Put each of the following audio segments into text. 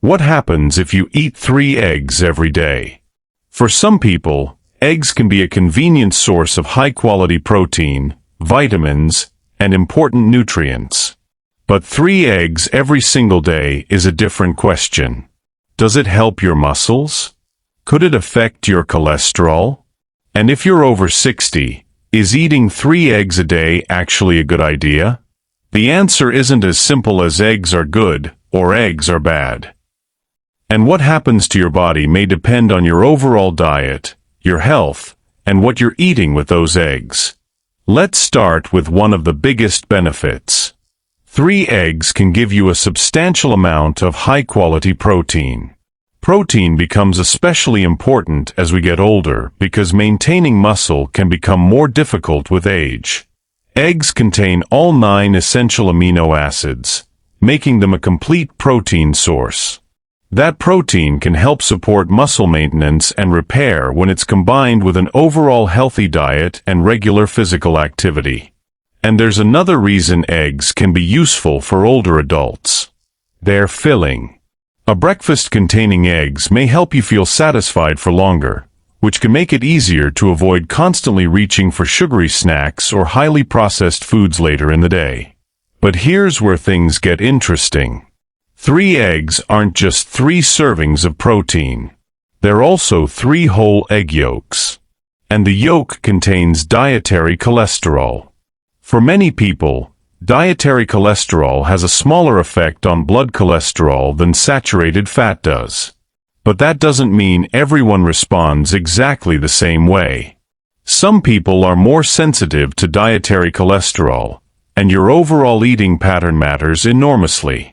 What happens if you eat 3 eggs every day? For some people, eggs can be a convenient source of high-quality protein, vitamins, and important nutrients. But 3 eggs every single day is a different question. Does it help your muscles? Could it affect your cholesterol? And if you're over 60, is eating 3 eggs a day actually a good idea? The answer isn't as simple as eggs are good or eggs are bad. And what happens to your body may depend on your overall diet, your health, and what you're eating with those eggs. Let's start with one of the biggest benefits. 3 eggs can give you a substantial amount of high-quality protein. Protein becomes especially important as we get older because maintaining muscle can become more difficult with age. Eggs contain all 9 essential amino acids, making them a complete protein source. That protein can help support muscle maintenance and repair when it's combined with an overall healthy diet and regular physical activity. And there's another reason eggs can be useful for older adults. They're filling. A breakfast containing eggs may help you feel satisfied for longer, which can make it easier to avoid constantly reaching for sugary snacks or highly processed foods later in the day. But here's where things get interesting. 3 eggs aren't just 3 servings of protein. They're also 3 whole egg yolks. And the yolk contains dietary cholesterol. For many people, dietary cholesterol has a smaller effect on blood cholesterol than saturated fat does. But that doesn't mean everyone responds exactly the same way. Some people are more sensitive to dietary cholesterol, and your overall eating pattern matters enormously.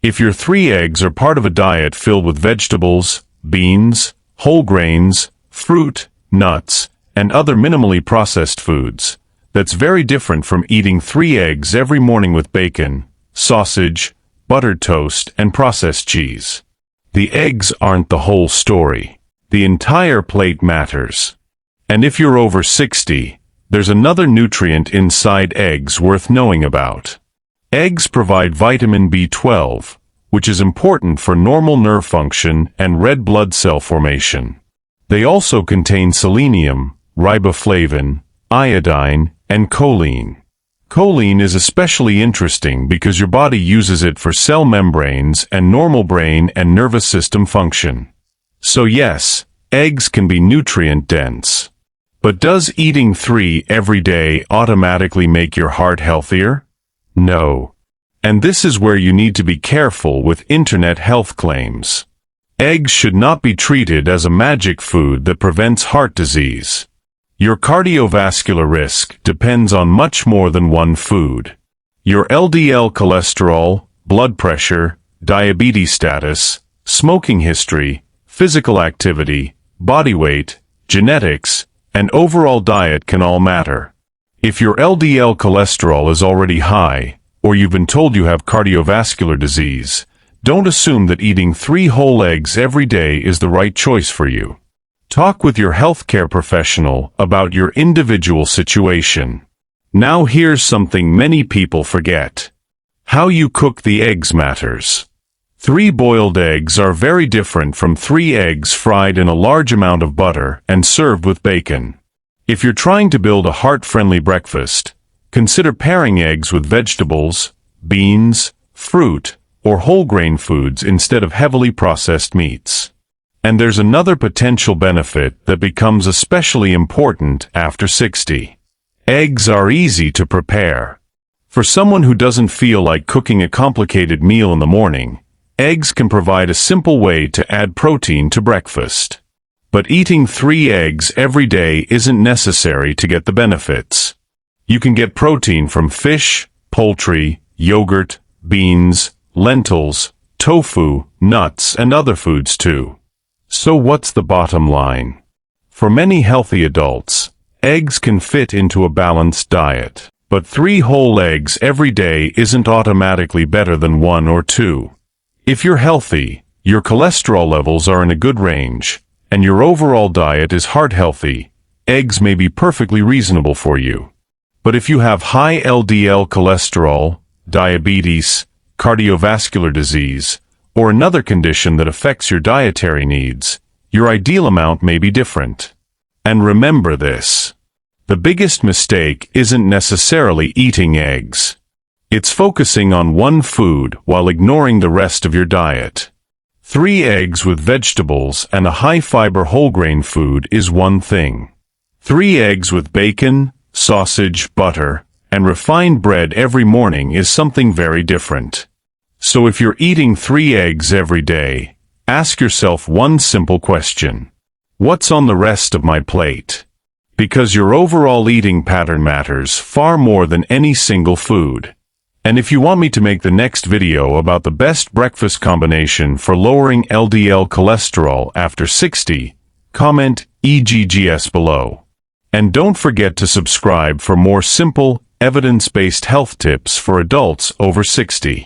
If your 3 eggs are part of a diet filled with vegetables, beans, whole grains, fruit, nuts, and other minimally processed foods, that's very different from eating 3 eggs every morning with bacon, sausage, buttered toast, and processed cheese. The eggs aren't the whole story. The entire plate matters. And if you're over 60, there's another nutrient inside eggs worth knowing about. Eggs provide vitamin B12, which is important for normal nerve function and red blood cell formation. They also contain selenium, riboflavin, iodine, and choline. Choline is especially interesting because your body uses it for cell membranes and normal brain and nervous system function. So yes, eggs can be nutrient-dense. But does eating 3 every day automatically make your heart healthier? No. And this is where you need to be careful with internet health claims. Eggs should not be treated as a magic food that prevents heart disease. Your cardiovascular risk depends on much more than one food. Your LDL cholesterol, blood pressure, diabetes status, smoking history, physical activity, body weight, genetics, and overall diet can all matter. If your LDL cholesterol is already high, or you've been told you have cardiovascular disease, don't assume that eating 3 whole eggs every day is the right choice for you. Talk with your healthcare professional about your individual situation. Now here's something many people forget. How you cook the eggs matters. 3 boiled eggs are very different from 3 eggs fried in a large amount of butter and served with bacon. If you're trying to build a heart-friendly breakfast, consider pairing eggs with vegetables, beans, fruit, or whole grain foods instead of heavily processed meats. And there's another potential benefit that becomes especially important after 60. Eggs are easy to prepare. For someone who doesn't feel like cooking a complicated meal in the morning, eggs can provide a simple way to add protein to breakfast. But eating 3 eggs every day isn't necessary to get the benefits. You can get protein from fish, poultry, yogurt, beans, lentils, tofu, nuts, and other foods too. So what's the bottom line? For many healthy adults, eggs can fit into a balanced diet. But 3 whole eggs every day isn't automatically better than 1 or 2. If you're healthy, your cholesterol levels are in a good range, and your overall diet is heart healthy, eggs may be perfectly reasonable for you. But if you have high LDL cholesterol, diabetes, cardiovascular disease, or another condition that affects your dietary needs, your ideal amount may be different. And remember this: the biggest mistake isn't necessarily eating eggs. It's focusing on one food while ignoring the rest of your diet. 3 eggs with vegetables and a high-fiber whole-grain food is one thing. 3 eggs with bacon, sausage, butter, and refined bread every morning is something very different. So if you're eating 3 eggs every day, ask yourself one simple question: what's on the rest of my plate? Because your overall eating pattern matters far more than any single food. And if you want me to make the next video about the best breakfast combination for lowering LDL cholesterol after 60, comment EGGS below. And don't forget to subscribe for more simple, evidence-based health tips for adults over 60.